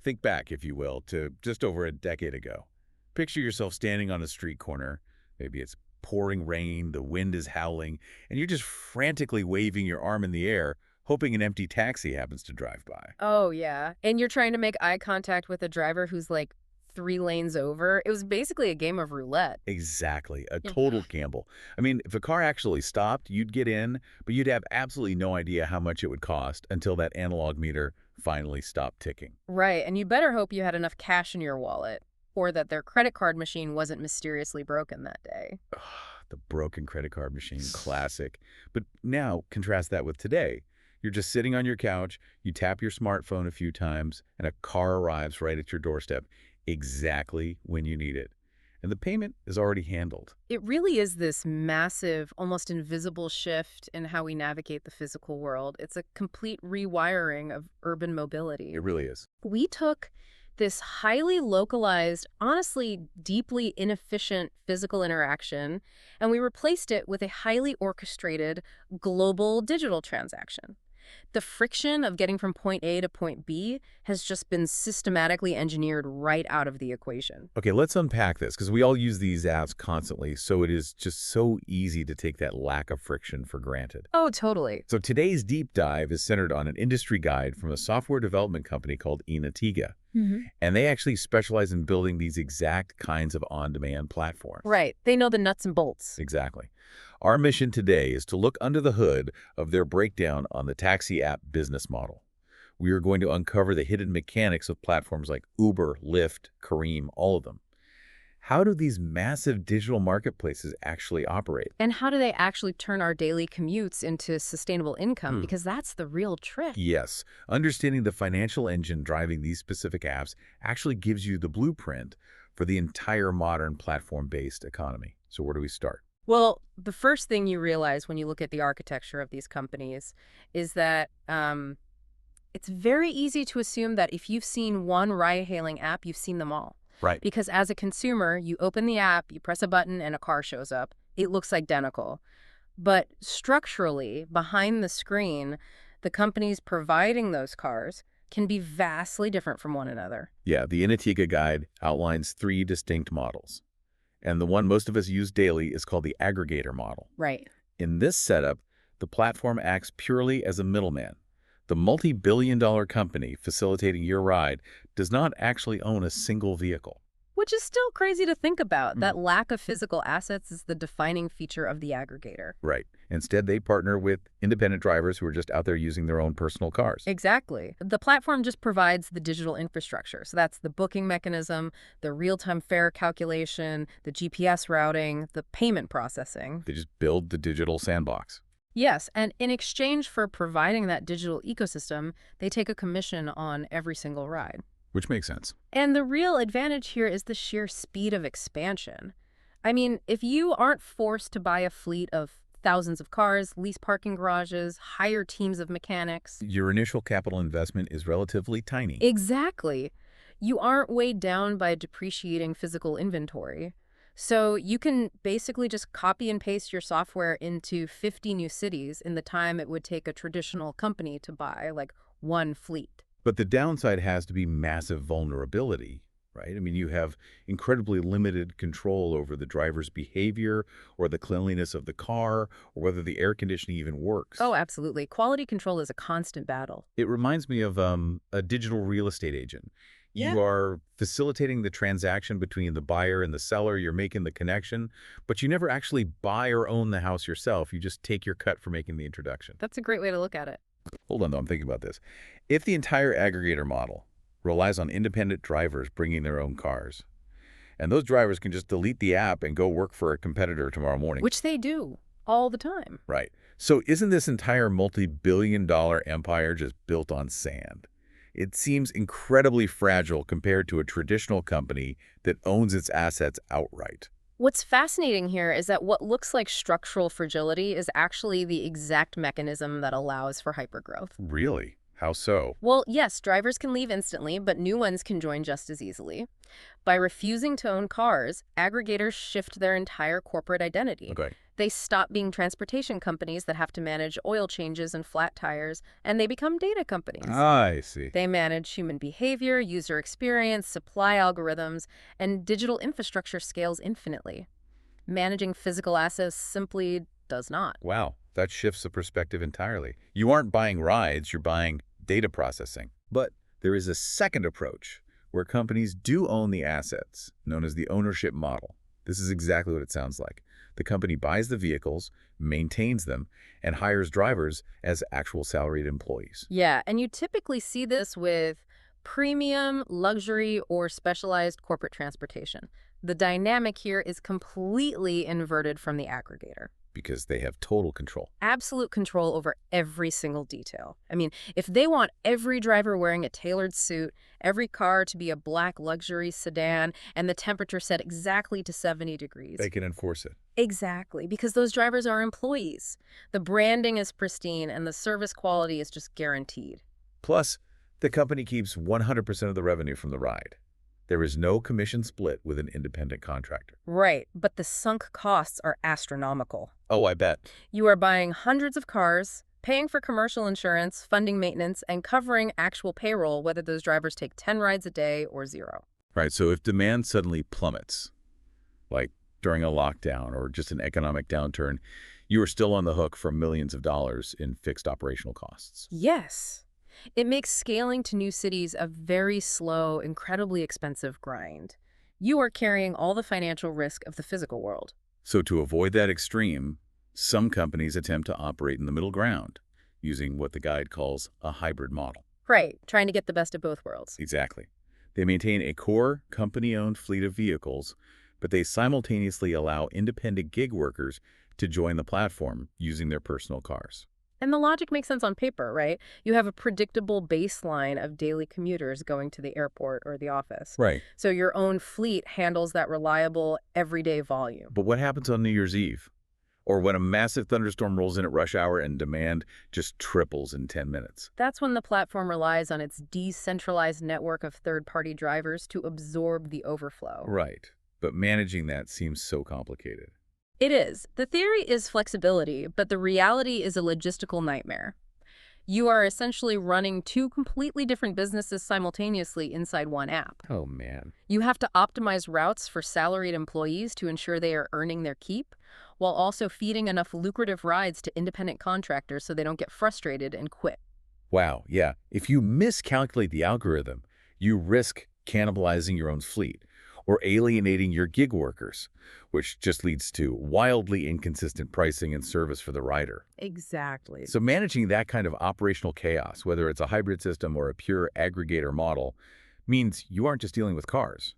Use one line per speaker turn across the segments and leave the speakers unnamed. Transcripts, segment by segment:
Think back, if you will, to just over a decade ago. Picture yourself standing on a street corner. Maybe it's pouring rain, the wind is howling, and you're just frantically waving your arm in the air, hoping an empty taxi happens to drive by.
Oh, yeah. And you're trying to make eye contact with a driver who's like 3 lanes over. It was basically a game of roulette.
Exactly, a
Yeah.
total gamble. I mean, if a car actually stopped, you'd get in, but you'd have absolutely no idea how much it would cost until that analog meter finally stopped ticking.
Right. And you better hope you had enough cash in your wallet or that their credit card machine wasn't mysteriously broken that day.
Ugh, the broken credit card machine, classic. But now, contrast that with today. You're just sitting on your couch, you tap your smartphone a few times, and a car arrives right at your doorstep exactly when you need it. And the payment is already handled.
It really is this massive, almost invisible shift in how we navigate the physical world. It's a complete rewiring of urban mobility.
It really is.
We took this highly localized, honestly deeply inefficient physical interaction, and we replaced it with a highly orchestrated global digital transaction. The friction of getting from point A to point B has just been systematically engineered right out of the equation.
Okay, let's unpack this because we all use these apps constantly, so it is just so easy to take that lack of friction for granted.
Oh, totally.
So today's deep dive is centered on an industry guide from a software development company called Enatega. And they actually specialize in building these exact kinds of on-demand platforms.
Right. They know the nuts and bolts.
Exactly. Our mission today is to look under the hood of their breakdown on the taxi app business model. We are going to uncover the hidden mechanics of platforms like Uber, Lyft, Careem, all of them. How do these massive digital marketplaces actually operate?
And how do they actually turn our daily commutes into sustainable income? Because that's the real trick.
Yes, understanding the financial engine driving these specific apps actually gives you the blueprint for the entire modern platform-based economy. So where do we start?
Well, the first thing you realize when you look at the architecture of these companies is that it's very easy to assume that if you've seen one ride-hailing app, you've seen them all.
Right.
Because as a consumer, you open the app, you press a button, and a car shows up. It looks identical. But structurally, behind the screen, the companies providing those cars can be vastly different from one another.
Yeah, the Enatega guide outlines 3 distinct models. And the one most of us use daily is called the Aggregator Model.
Right.
In this setup, the platform acts purely as a middleman. The multi-billion-dollar company facilitating your ride does not actually own a single vehicle.
Which is still crazy to think about. That lack of physical assets is the defining feature of the aggregator.
Right. Instead, they partner with independent drivers who are just out there using their own personal cars.
Exactly. The platform just provides the digital infrastructure. So that's the booking mechanism, the real-time fare calculation, the GPS routing, the payment processing.
They just build the digital sandbox.
Yes, and in exchange for providing that digital ecosystem, they take a commission on every single ride.
Which makes sense.
And the real advantage here is the sheer speed of expansion. I mean, if you aren't forced to buy a fleet of thousands of cars, lease parking garages, hire teams of mechanics.
Your initial capital investment is relatively tiny.
Exactly. You aren't weighed down by depreciating physical inventory. So you can basically just copy and paste your software into 50 new cities in the time it would take a traditional company to buy, like, one fleet.
But the downside has to be massive vulnerability, right? I mean, you have incredibly limited control over the driver's behavior or the cleanliness of the car or whether the air conditioning even works.
Oh, absolutely. Quality control is a constant battle.
It reminds me of a digital real estate agent. You are facilitating the transaction between the buyer and the seller. You're making the connection, but you never actually buy or own the house yourself. You just take your cut for making the introduction.
That's a great way to look at it.
Hold on, though. I'm thinking about this. If the entire aggregator model relies on independent drivers bringing their own cars, and those drivers can just delete the app and go work for a competitor tomorrow morning.
Which they do all the time.
Right. So isn't this entire multi-billion-dollar empire just built on sand? It seems incredibly fragile compared to a traditional company that owns its assets outright.
What's fascinating here is that what looks like structural fragility is actually the exact mechanism that allows for hypergrowth.
Really? How so?
Well, yes, drivers can leave instantly, but new ones can join just as easily. By refusing to own cars, aggregators shift their entire corporate identity.
Okay.
They stop being transportation companies that have to manage oil changes and flat tires, and they become data companies.
I see.
They manage human behavior, user experience, supply algorithms, and digital infrastructure scales infinitely. Managing physical assets simply does not.
Wow, that shifts the perspective entirely. You aren't buying rides, you're buying data processing. But there is a second approach where companies do own the assets, known as the ownership model. This is exactly what it sounds like. The company buys the vehicles, maintains them, and hires drivers as actual salaried employees.
Yeah, and you typically see this with premium, luxury, or specialized corporate transportation. The dynamic here is completely inverted from the aggregator.
Because they have total control.
Absolute control over every single detail. I mean, if they want every driver wearing a tailored suit, every car to be a black luxury sedan, and the temperature set exactly to 70 degrees.
They can enforce it.
Exactly, because those drivers are employees. The branding is pristine, and the service quality is just guaranteed.
Plus, the company keeps 100% of the revenue from the ride. There is no commission split with an independent contractor.
Right, but the sunk costs are astronomical.
Oh, I bet.
You are buying hundreds of cars, paying for commercial insurance, funding maintenance, and covering actual payroll, whether those drivers take 10 rides a day or 0.
Right, so if demand suddenly plummets, like during a lockdown or just an economic downturn, you are still on the hook for millions of dollars in fixed operational costs.
Yes. It makes scaling to new cities a very slow, incredibly expensive grind. You are carrying all the financial risk of the physical world.
So to avoid that extreme, some companies attempt to operate in the middle ground, using what the guide calls a hybrid model.
Right, trying to get the best of both worlds.
Exactly. They maintain a core company-owned fleet of vehicles, but they simultaneously allow independent gig workers to join the platform using their personal cars.
And the logic makes sense on paper, right? You have a predictable baseline of daily commuters going to the airport or the office.
Right.
So your own fleet handles that reliable, everyday volume.
But what happens on New Year's Eve? Or when a massive thunderstorm rolls in at rush hour and demand just triples in 10 minutes?
That's when the platform relies on its decentralized network of third-party drivers to absorb the overflow.
Right. But managing that seems so complicated.
It is. The theory is flexibility, but the reality is a logistical nightmare. You are essentially running two completely different businesses simultaneously inside one app.
Oh, man.
You have to optimize routes for salaried employees to ensure they are earning their keep, while also feeding enough lucrative rides to independent contractors so they don't get frustrated and quit.
Wow, yeah. If you miscalculate the algorithm, you risk cannibalizing your own fleet or alienating your gig workers, which just leads to wildly inconsistent pricing and service for the rider.
Exactly.
So managing that kind of operational chaos, whether it's a hybrid system or a pure aggregator model, means you aren't just dealing with cars.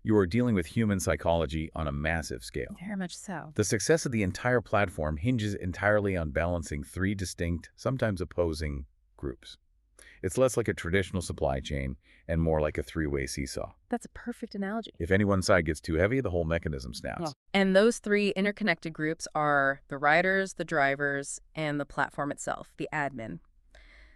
You are dealing with human psychology on a massive scale.
Very much so.
The success of the entire platform hinges entirely on balancing three distinct, sometimes opposing groups. It's less like a traditional supply chain and more like a three-way seesaw.
That's a perfect analogy.
If any one side gets too heavy, the whole mechanism snaps.
And those three interconnected groups are the riders, the drivers, and the platform itself, the admin.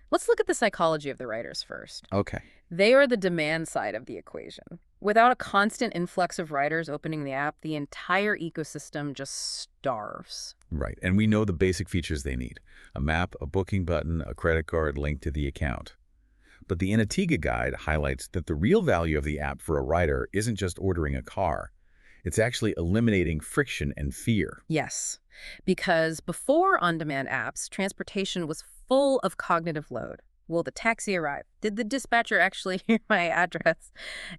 Let's look at the psychology of the riders first.
Okay.
They are the demand side of the equation. Without a constant influx of riders opening the app, the entire ecosystem just starves.
Right, and we know the basic features they need. A map, a booking button, a credit card linked to the account. But the Enatega guide highlights that the real value of the app for a rider isn't just ordering a car. It's actually eliminating friction and fear.
Yes, because before on-demand apps, transportation was full of cognitive load. Will the taxi arrive? Did the dispatcher actually hear my address?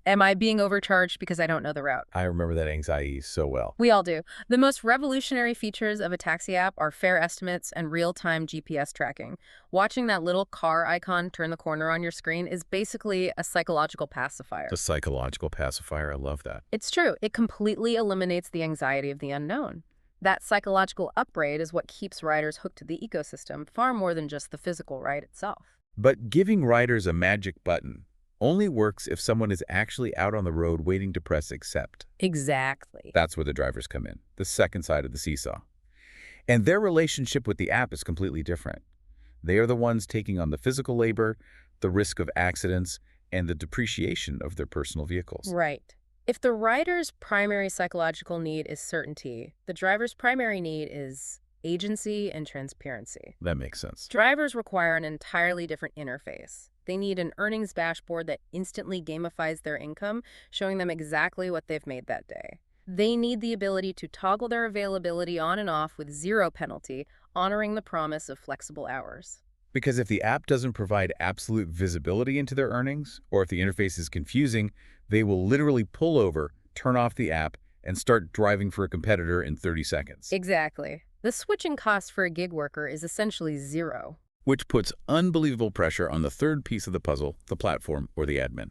Am I being overcharged because I don't know the route?
I remember that anxiety so well.
We all do. The most revolutionary features of a taxi app are fare estimates and real-time GPS tracking. Watching that little car icon turn the corner on your screen is basically a psychological pacifier.
The psychological pacifier, I love that.
It's true. It completely eliminates the anxiety of the unknown. That psychological upgrade is what keeps riders hooked to the ecosystem far more than just the physical ride itself.
But giving riders a magic button only works if someone is actually out on the road waiting to press accept.
Exactly.
That's where the drivers come in, the second side of the seesaw. And their relationship with the app is completely different. They are the ones taking on the physical labor, the risk of accidents, and the depreciation of their personal vehicles.
Right. If the rider's primary psychological need is certainty, the driver's primary need is agency and transparency.
That makes sense.
Drivers require an entirely different interface. They need an earnings dashboard that instantly gamifies their income, showing them exactly what they've made that day. They need the ability to toggle their availability on and off with zero penalty, honoring the promise of flexible hours.
Because if the app doesn't provide absolute visibility into their earnings, or if the interface is confusing, they will literally pull over, turn off the app, and start driving for a competitor in 30 seconds.
Exactly. The switching cost for a gig worker is essentially zero.
Which puts unbelievable pressure on the third piece of the puzzle, the platform or the admin.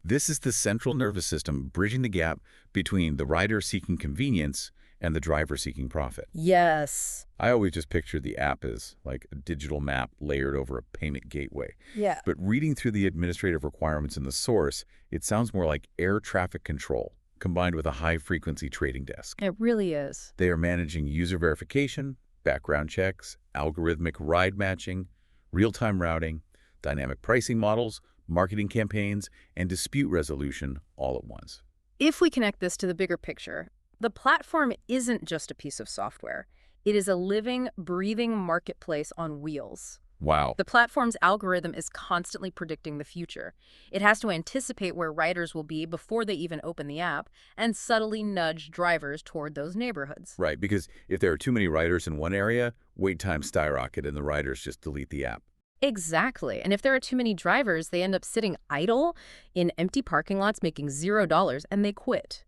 This is the central nervous system bridging the gap between the rider seeking convenience and the driver seeking profit.
Yes.
I always just picture the app as like a digital map layered over a payment gateway.
Yeah.
But reading through the administrative requirements in the source, it sounds more like air traffic control combined with a high-frequency trading desk.
It really is.
They are managing user verification, background checks, algorithmic ride matching, real-time routing, dynamic pricing models, marketing campaigns, and dispute resolution all at once.
If we connect this to the bigger picture, the platform isn't just a piece of software. It is a living, breathing marketplace on wheels.
Wow.
The platform's algorithm is constantly predicting the future. It has to anticipate where riders will be before they even open the app and subtly nudge drivers toward those neighborhoods.
Right, because if there are too many riders in one area, wait times skyrocket and the riders just delete the app.
Exactly. And if there are too many drivers, they end up sitting idle in empty parking lots making $0 and they quit.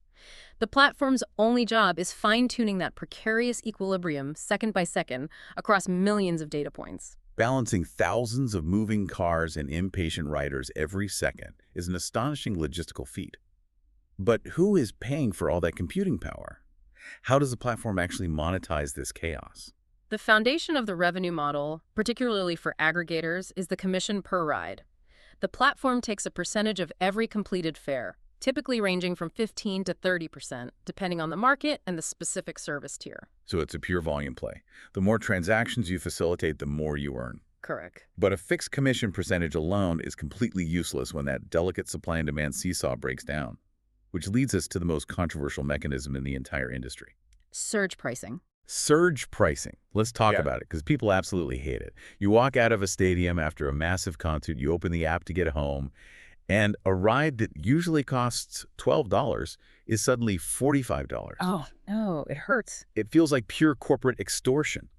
The platform's only job is fine-tuning that precarious equilibrium second by second across millions of data points.
Balancing thousands of moving cars and impatient riders every second is an astonishing logistical feat. But who is paying for all that computing power? How does the platform actually monetize this chaos?
The foundation of the revenue model, particularly for aggregators, is the commission per ride. The platform takes a percentage of every completed fare, typically ranging from 15 to 30%, depending on the market and the specific service tier.
So it's a pure volume play. The more transactions you facilitate, the more you earn.
Correct.
But a fixed commission percentage alone is completely useless when that delicate supply and demand seesaw breaks down, which leads us to the most controversial mechanism in the entire industry.
Surge pricing.
Surge pricing. Let's talk about it, because people absolutely hate it. You walk out of a stadium after a massive concert, you open the app to get home, and a ride that usually costs $12 is suddenly $45.
Oh, no, it hurts.
It feels like pure corporate extortion.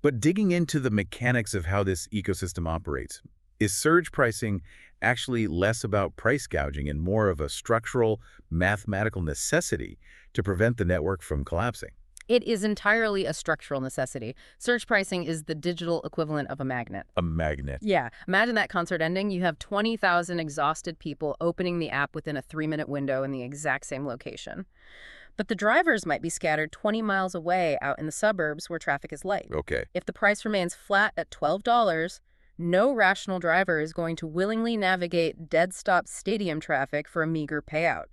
But digging into the mechanics of how this ecosystem operates, is surge pricing actually less about price gouging and more of a structural, mathematical necessity to prevent the network from collapsing?
It is entirely a structural necessity. Surge pricing is the digital equivalent of a magnet.
A magnet.
Yeah. Imagine that concert ending. You have 20,000 exhausted people opening the app within a 3-minute window in the exact same location. But the drivers might be scattered 20 miles away out in the suburbs where traffic is light.
Okay.
If the price remains flat at $12, no rational driver is going to willingly navigate dead-stop stadium traffic for a meager payout.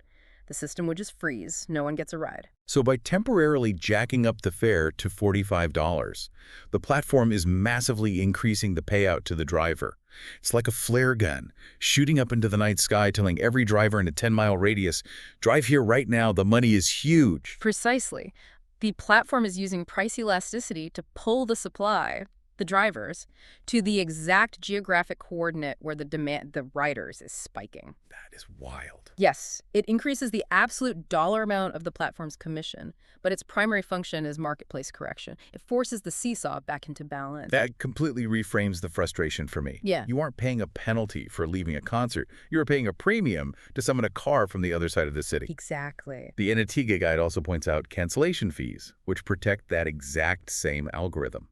The system would just freeze. No one gets a ride.
So by temporarily jacking up the fare to $45, the platform is massively increasing the payout to the driver. It's like a flare gun, shooting up into the night sky, telling every driver in a 10-mile radius, drive here right now, the money is huge.
Precisely. The platform is using price elasticity to pull the supply, the drivers, to the exact geographic coordinate where the riders is spiking.
That is wild.
Yes, it increases the absolute dollar amount of the platform's commission, but its primary function is marketplace correction. It forces the seesaw back into balance.
That completely reframes the frustration for me.
Yeah.
You aren't paying a penalty for leaving a concert. You're paying a premium to summon a car from the other side of the city.
Exactly.
The Enatega guide also points out cancellation fees, which protect that exact same algorithm.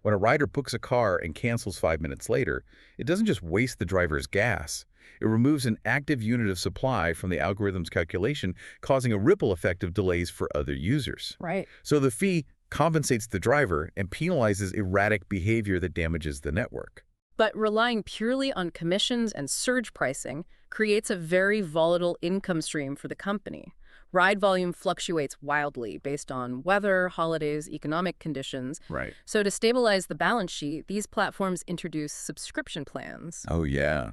When a rider books a car and cancels 5 minutes later, it doesn't just waste the driver's gas. It removes an active unit of supply from the algorithm's calculation, causing a ripple effect of delays for other users.
Right.
So the fee compensates the driver and penalizes erratic behavior that damages the network.
But relying purely on commissions and surge pricing creates a very volatile income stream for the company. Ride volume fluctuates wildly based on weather, holidays, economic conditions.
Right.
So to stabilize the balance sheet, these platforms introduce subscription plans.
Oh, yeah.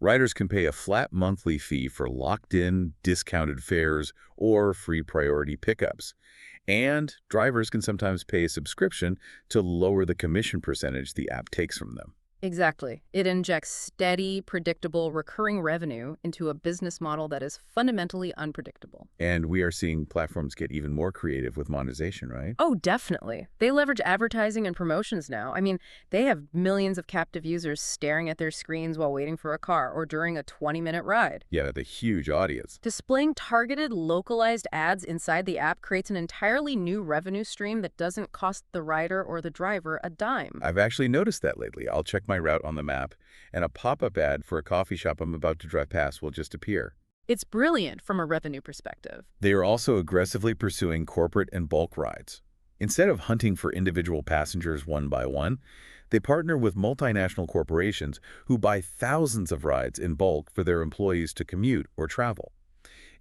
Riders can pay a flat monthly fee for locked-in, discounted fares or free priority pickups. And drivers can sometimes pay a subscription to lower the commission percentage the app takes from them.
Exactly. It injects steady, predictable, recurring revenue into a business model that is fundamentally unpredictable.
And we are seeing platforms get even more creative with monetization, right?
Oh, definitely. They leverage advertising and promotions now. I mean, they have millions of captive users staring at their screens while waiting for a car or during a 20-minute ride.
Yeah, the huge audience.
Displaying targeted, localized ads inside the app creates an entirely new revenue stream that doesn't cost the rider or the driver a dime.
I've actually noticed that lately. I'll check my route on the map, and a pop-up ad for a coffee shop I'm about to drive past will just appear.
It's brilliant from a revenue perspective.
They are also aggressively pursuing corporate and bulk rides. Instead of hunting for individual passengers one by one, they partner with multinational corporations who buy thousands of rides in bulk for their employees to commute or travel.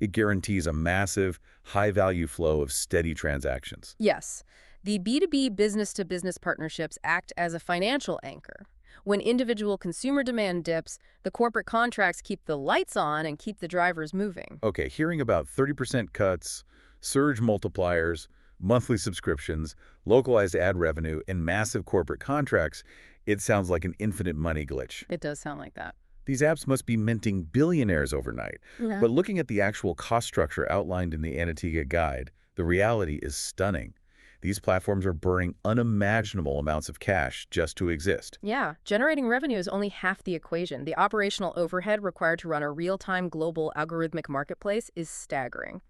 It guarantees a massive, high-value flow of steady transactions.
Yes, the B2B business-to-business partnerships act as a financial anchor. When individual consumer demand dips, the corporate contracts keep the lights on and keep the drivers moving.
Okay, hearing about 30% cuts, surge multipliers, monthly subscriptions, localized ad revenue, and massive corporate contracts, it sounds like an infinite money glitch.
It does sound like that.
These apps must be minting billionaires overnight.
Yeah.
But looking at the actual cost structure outlined in the Enatega guide, the reality is stunning. These platforms are burning unimaginable amounts of cash just to exist.
Yeah, generating revenue is only half the equation. The operational overhead required to run a real-time global algorithmic marketplace is staggering.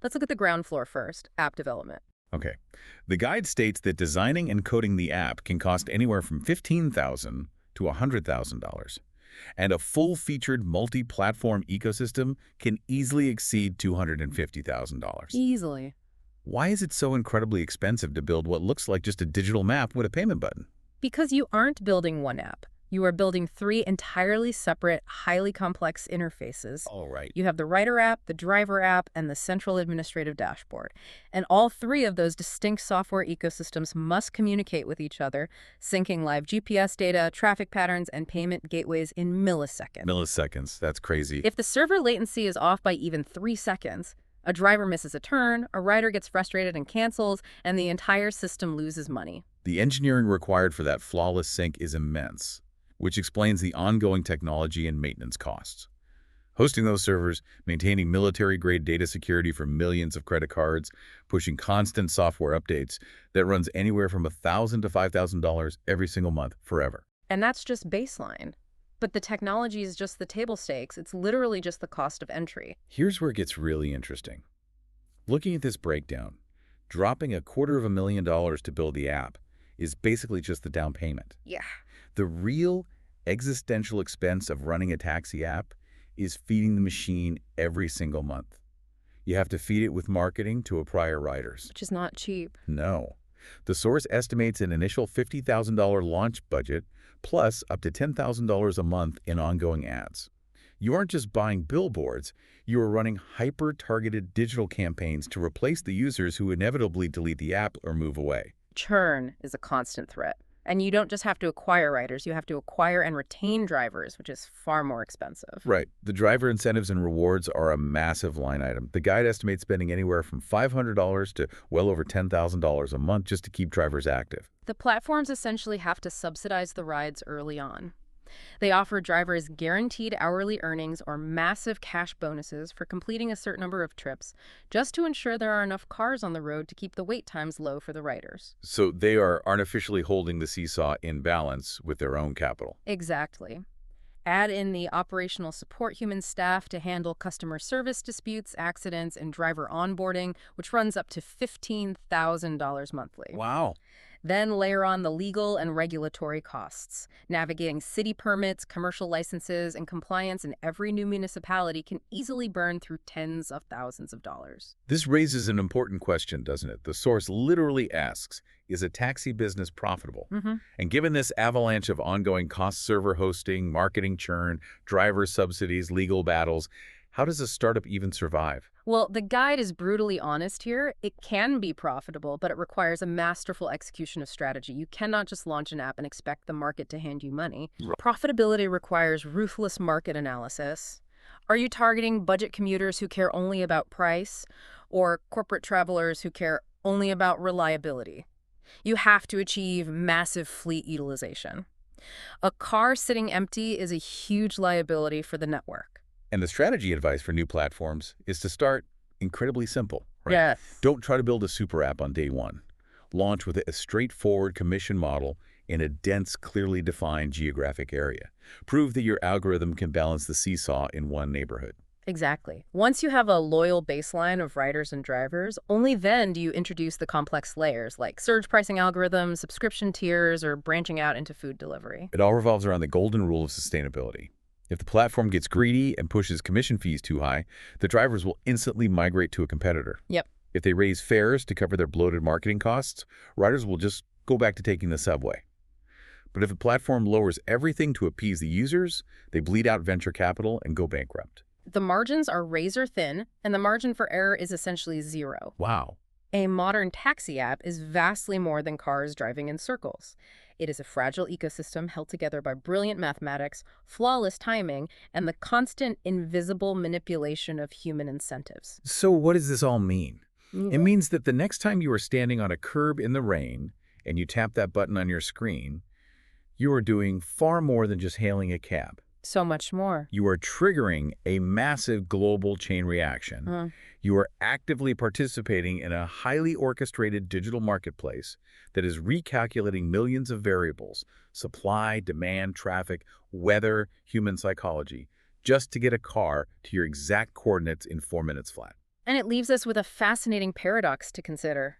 Let's look at the ground floor first, app development.
Okay. The guide states that designing and coding the app can cost anywhere from $15,000 to $100,000. And a full-featured multi-platform ecosystem can easily exceed $250,000.
Easily.
Why is it so incredibly expensive to build what looks like just a digital map with a payment button?
Because you aren't building one app. You are building three entirely separate, highly complex interfaces.
All right.
You have the rider app, the driver app, and the central administrative dashboard. And all three of those distinct software ecosystems must communicate with each other, syncing live GPS data, traffic patterns, and payment gateways in milliseconds.
Milliseconds. That's crazy.
If the server latency is off by even 3 seconds, a driver misses a turn, a rider gets frustrated and cancels, and the entire system loses money.
The engineering required for that flawless sync is immense, which explains the ongoing technology and maintenance costs. Hosting those servers, maintaining military-grade data security for millions of credit cards, pushing constant software updates that runs anywhere from $1,000 to $5,000 every single month forever.
And that's just baseline. But the technology is just the table stakes. It's literally just the cost of entry.
Here's where it gets really interesting. Looking at this breakdown, dropping $250,000 to build the app is basically just the down payment.
Yeah.
The real existential expense of running a taxi app is feeding the machine every single month. You have to feed it with marketing to acquire riders.
Which is not cheap.
No. The source estimates an initial $50,000 launch budget plus up to $10,000 a month in ongoing ads. You aren't just buying billboards, you are running hyper-targeted digital campaigns to replace the users who inevitably delete the app or move away.
Churn is a constant threat. And you don't just have to acquire riders, you have to acquire and retain drivers, which is far more expensive.
Right. The driver incentives and rewards are a massive line item. The guide estimates spending anywhere from $500 to well over $10,000 a month just to keep drivers active.
The platforms essentially have to subsidize the rides early on. They offer drivers guaranteed hourly earnings or massive cash bonuses for completing a certain number of trips, just to ensure there are enough cars on the road to keep the wait times low for the riders.
So they are artificially holding the seesaw in balance with their own capital.
Exactly. Add in the operational support human staff to handle customer service disputes, accidents, and driver onboarding, which runs up to $15,000 monthly.
Wow.
Then layer on the legal and regulatory costs. Navigating city permits, commercial licenses, and compliance in every new municipality can easily burn through tens of thousands of dollars.
This raises an important question, doesn't it? The source literally asks, is a taxi business profitable? And given this avalanche of ongoing costs, server hosting, marketing churn, driver subsidies, legal battles, How does a startup even survive?
Well, the guide is brutally honest here. It can be profitable, but it requires a masterful execution of strategy. You cannot just launch an app and expect the market to hand you money.
Right.
Profitability requires ruthless market analysis. Are you targeting budget commuters who care only about price, or corporate travelers who care only about reliability? You have to achieve massive fleet utilization. A car sitting empty is a huge liability for the network.
And the strategy advice for new platforms is to start incredibly simple, right?
Yes.
Don't try to build a super app on day one. Launch with a straightforward commission model in a dense, clearly defined geographic area. Prove that your algorithm can balance the seesaw in one neighborhood.
Exactly. Once you have a loyal baseline of riders and drivers, only then do you introduce the complex layers like surge pricing algorithms, subscription tiers, or branching out into food delivery.
It all revolves around the golden rule of sustainability. If the platform gets greedy and pushes commission fees too high, the drivers will instantly migrate to a competitor.
Yep.
If they raise fares to cover their bloated marketing costs, riders will just go back to taking the subway. But if a platform lowers everything to appease the users, they bleed out venture capital and go bankrupt.
The margins are razor thin, and the margin for error is essentially zero.
Wow.
A modern taxi app is vastly more than cars driving in circles. It is a fragile ecosystem held together by brilliant mathematics, flawless timing, and the constant invisible manipulation of human incentives.
So what does this all mean? It means that the next time you are standing on a curb in the rain and you tap that button on your screen, you are doing far more than just hailing a cab.
So much more.
You are triggering a massive global chain reaction. You are actively participating in a highly orchestrated digital marketplace that is recalculating millions of variables, supply, demand, traffic, weather, human psychology, just to get a car to your exact coordinates in 4 minutes flat.
And it leaves us with a fascinating paradox to consider.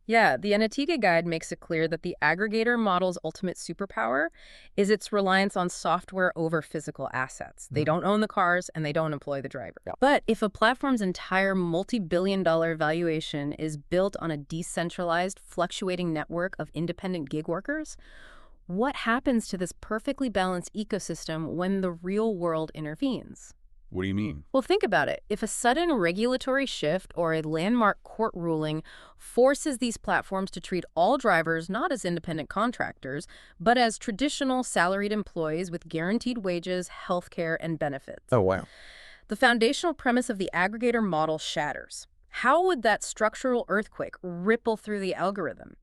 Yeah, the Enatega guide makes it clear that the aggregator model's ultimate superpower is its reliance on software over physical assets. They don't own the cars and they don't employ the driver. But if a platform's entire multi-billion-dollar valuation is built on a decentralized, fluctuating network of independent gig workers, what happens to this perfectly balanced ecosystem when the real world intervenes?
What do you mean?
Well, think about it. If a sudden regulatory shift or a landmark court ruling forces these platforms to treat all drivers not as independent contractors, but as traditional salaried employees with guaranteed wages, health care, and benefits.
Oh, wow.
The foundational premise of the aggregator model shatters. How would that structural earthquake ripple through the algorithm?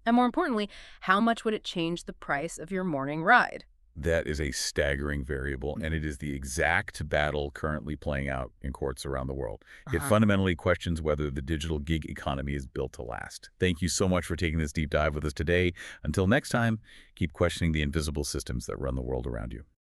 And more importantly, how much would it change the price of your morning ride?
That is a staggering variable, and it is the exact battle currently playing out in courts around the world. It fundamentally questions whether the digital gig economy is built to last. Thank you so much for taking this deep dive with us today. Until next time, keep questioning the invisible systems that run the world around you.